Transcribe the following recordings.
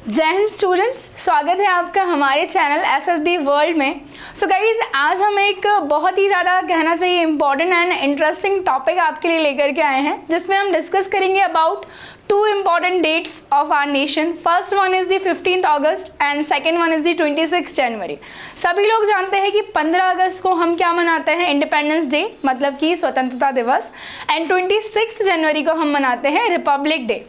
जय हिंद स्टूडेंट्स, स्वागत है आपका हमारे चैनल एसएसबी वर्ल्ड में। सो गाइज, आज हम एक बहुत ही ज़्यादा कहना चाहिए इम्पॉर्टेंट एंड इंटरेस्टिंग टॉपिक आपके लिए लेकर के आए हैं, जिसमें हम डिस्कस करेंगे about two important dates of our nation. First one is the 15th August and second one is the 26 January. सभी लोग जानते हैं कि 15 अगस्त को हम क्या मनाते हैं, इंडिपेंडेंस डे मतलब कि स्वतंत्रता दिवस, एंड 26 जनवरी को हम मनाते हैं रिपब्लिक डे।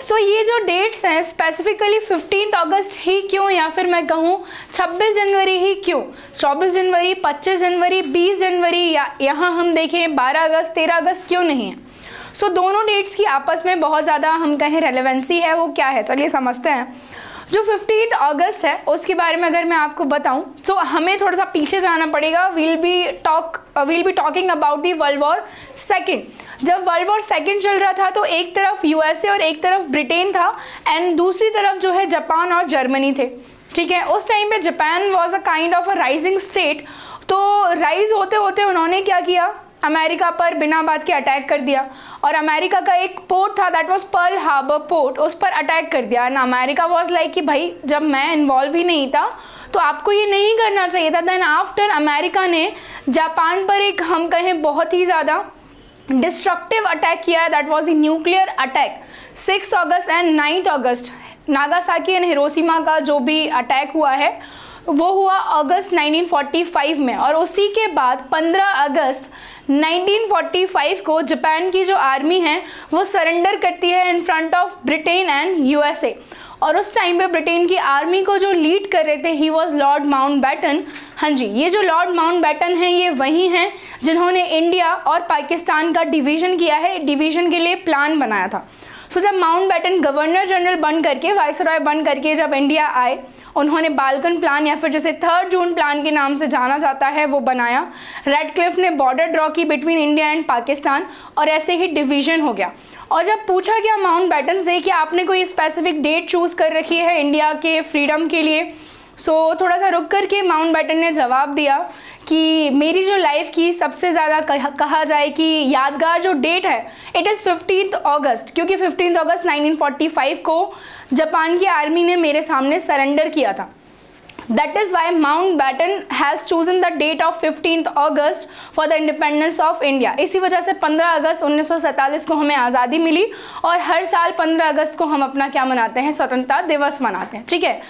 सो ये जो डेट्स हैं स्पेसिफिकली 15th अगस्त ही क्यों, या फिर मैं कहूँ 26 जनवरी ही क्यों, 24 जनवरी, 25 जनवरी, 20 जनवरी, या यहाँ हम देखें 12 अगस्त, 13 अगस्त क्यों नहीं है। सो दोनों डेट्स की आपस में बहुत ज़्यादा हम कहें रेलेवेंसी है, वो क्या है चलिए समझते हैं। जो 15th अगस्त है उसके बारे में अगर मैं आपको बताऊं तो हमें थोड़ा सा पीछे जाना पड़ेगा। We'll be talking about the world war second. जब वर्ल्ड वॉर सेकेंड चल रहा था तो एक तरफ यूएसए और एक तरफ ब्रिटेन था, एंड दूसरी तरफ जो है जापान और जर्मनी थे। ठीक है, उस टाइम पे Japan was a kind of a rising state. तो राइज होते होते उन्होंने क्या किया, अमेरिका पर बिना बात के अटैक कर दिया, और अमेरिका का एक पोर्ट था that was Pearl Harbor port, उस पर अटैक कर दिया। एंड अमेरिका वाज लाइक कि भाई जब मैं इन्वॉल्व ही नहीं था तो आपको ये नहीं करना चाहिए था। देन आफ्टर अमेरिका ने जापान पर एक हम कहें बहुत ही ज़्यादा डिस्ट्रक्टिव अटैक किया, that was the nuclear attack 6 August and 9 August. Nagasaki and Hiroshima का जो भी अटैक हुआ है वो हुआ अगस्त 1945 में, और उसी के बाद 15 अगस्त 1945 को जापान की जो आर्मी है वो सरेंडर करती है in front of Britain and USA. और उस टाइम पे ब्रिटेन की आर्मी को जो लीड कर रहे थे ही वॉज लॉर्ड माउंटबेटन। हाँ जी, ये जो लॉर्ड माउंटबेटन हैं ये वही हैं जिन्होंने इंडिया और पाकिस्तान का डिवीज़न किया है, डिवीज़न के लिए प्लान बनाया था। सो जब माउंटबेटन गवर्नर जनरल बन करके, वाइसरॉय बन करके जब इंडिया आए, उन्होंने बाल्कन प्लान या फिर जैसे 3 जून प्लान के नाम से जाना जाता है वो बनाया। रेडक्लिफ ने बॉर्डर ड्रॉ की बिटवीन इंडिया एंड पाकिस्तान, और ऐसे ही डिवीज़न हो गया। और जब पूछा गया माउंटबेटन से कि आपने कोई स्पेसिफिक डेट चूज़ कर रखी है इंडिया के फ्रीडम के लिए, सो थोड़ा सा रुक करके माउंटबेटन ने जवाब दिया कि मेरी जो लाइफ की सबसे ज़्यादा कहा जाए कि यादगार जो डेट है इट इज़ 15th अगस्त, क्योंकि 15th अगस्त 1945 को जापान की आर्मी ने मेरे सामने सरेंडर किया था। That is why Mountbatten has chosen the date of 15th August for the independence of India। इसी वजह से 15 अगस्त 1947 को हमें आज़ादी मिली, और हर साल 15 अगस्त को हम अपना क्या मनाते हैं, स्वतंत्रता दिवस मनाते हैं। ठीक है,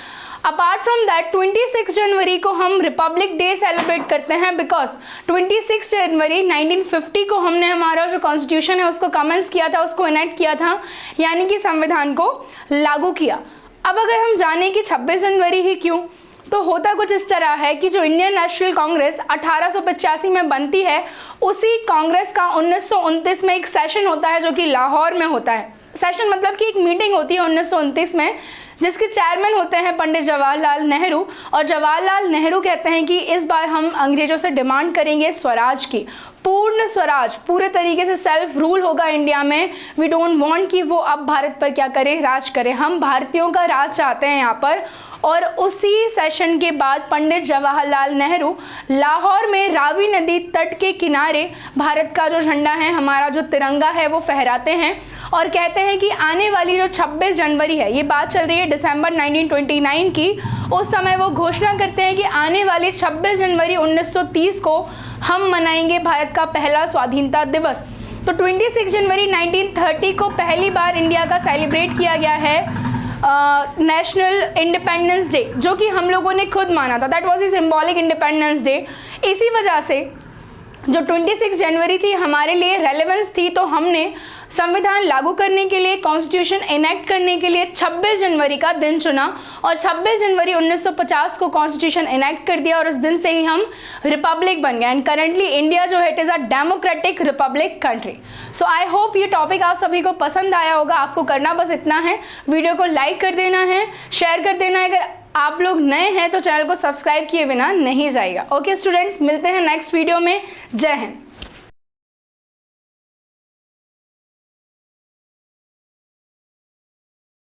अपार्ट फ्रॉम दैट 26 जनवरी को हम रिपब्लिक डे सेलिब्रेट करते हैं, बिकॉज 26 जनवरी 1950 को हमने हमारा जो कॉन्स्टिट्यूशन है उसको कमेंस किया था, उसको इनेक्ट किया था, यानी कि संविधान को लागू किया। अब अगर हम जाने कि 26 जनवरी ही क्यों, तो होता कुछ इस तरह है कि जो इंडियन नेशनल कांग्रेस 1885 में बनती है, उसी कांग्रेस का 1929 में एक सेशन होता है जो कि लाहौर में होता है। सेशन मतलब कि एक मीटिंग होती है 1929 में, जिसके चेयरमैन होते हैं पंडित जवाहरलाल नेहरू। और जवाहरलाल नेहरू कहते हैं कि इस बार हम अंग्रेजों से डिमांड करेंगे स्वराज की, पूर्ण स्वराज, पूरे तरीके से सेल्फ रूल होगा इंडिया में। वी डोंट वांट कि वो अब भारत पर क्या करें, राज करें, हम भारतीयों का राज चाहते हैं यहाँ पर। और उसी सेशन के बाद पंडित जवाहरलाल नेहरू लाहौर में रावी नदी तट के किनारे भारत का जो झंडा है, हमारा जो तिरंगा है, वो फहराते हैं, और कहते हैं कि आने वाली जो 26 जनवरी है, ये बात चल रही है दिसंबर 1929 की, उस समय वो घोषणा करते हैं कि आने वाली 26 जनवरी 1930 को हम मनाएंगे भारत का पहला स्वाधीनता दिवस। तो 26 जनवरी 1930 को पहली बार इंडिया का सेलिब्रेट किया गया है नेशनल इंडिपेंडेंस डे, जो कि हम लोगों ने खुद माना था, that was the symbolic independence day. इसी वजह से जो 26 जनवरी थी हमारे लिए रेलेवेंस थी, तो हमने संविधान लागू करने के लिए, कॉन्स्टिट्यूशन इनेक्ट करने के लिए 26 जनवरी का दिन चुना, और 26 जनवरी 1950 को कॉन्स्टिट्यूशन इनेक्ट कर दिया, और उस दिन से ही हम रिपब्लिक बन गए। एंड करंटली इंडिया जो है it is a democratic Republic country. So I hope ये टॉपिक आप सभी को पसंद आया होगा। आपको करना बस इतना है, वीडियो को लाइक कर देना है, शेयर कर देना है। अगर आप लोग नए हैं तो चैनल को सब्सक्राइब किए बिना नहीं जाएगा। ओके स्टूडेंट्स, मिलते हैं नेक्स्ट वीडियो में। जय हिंद।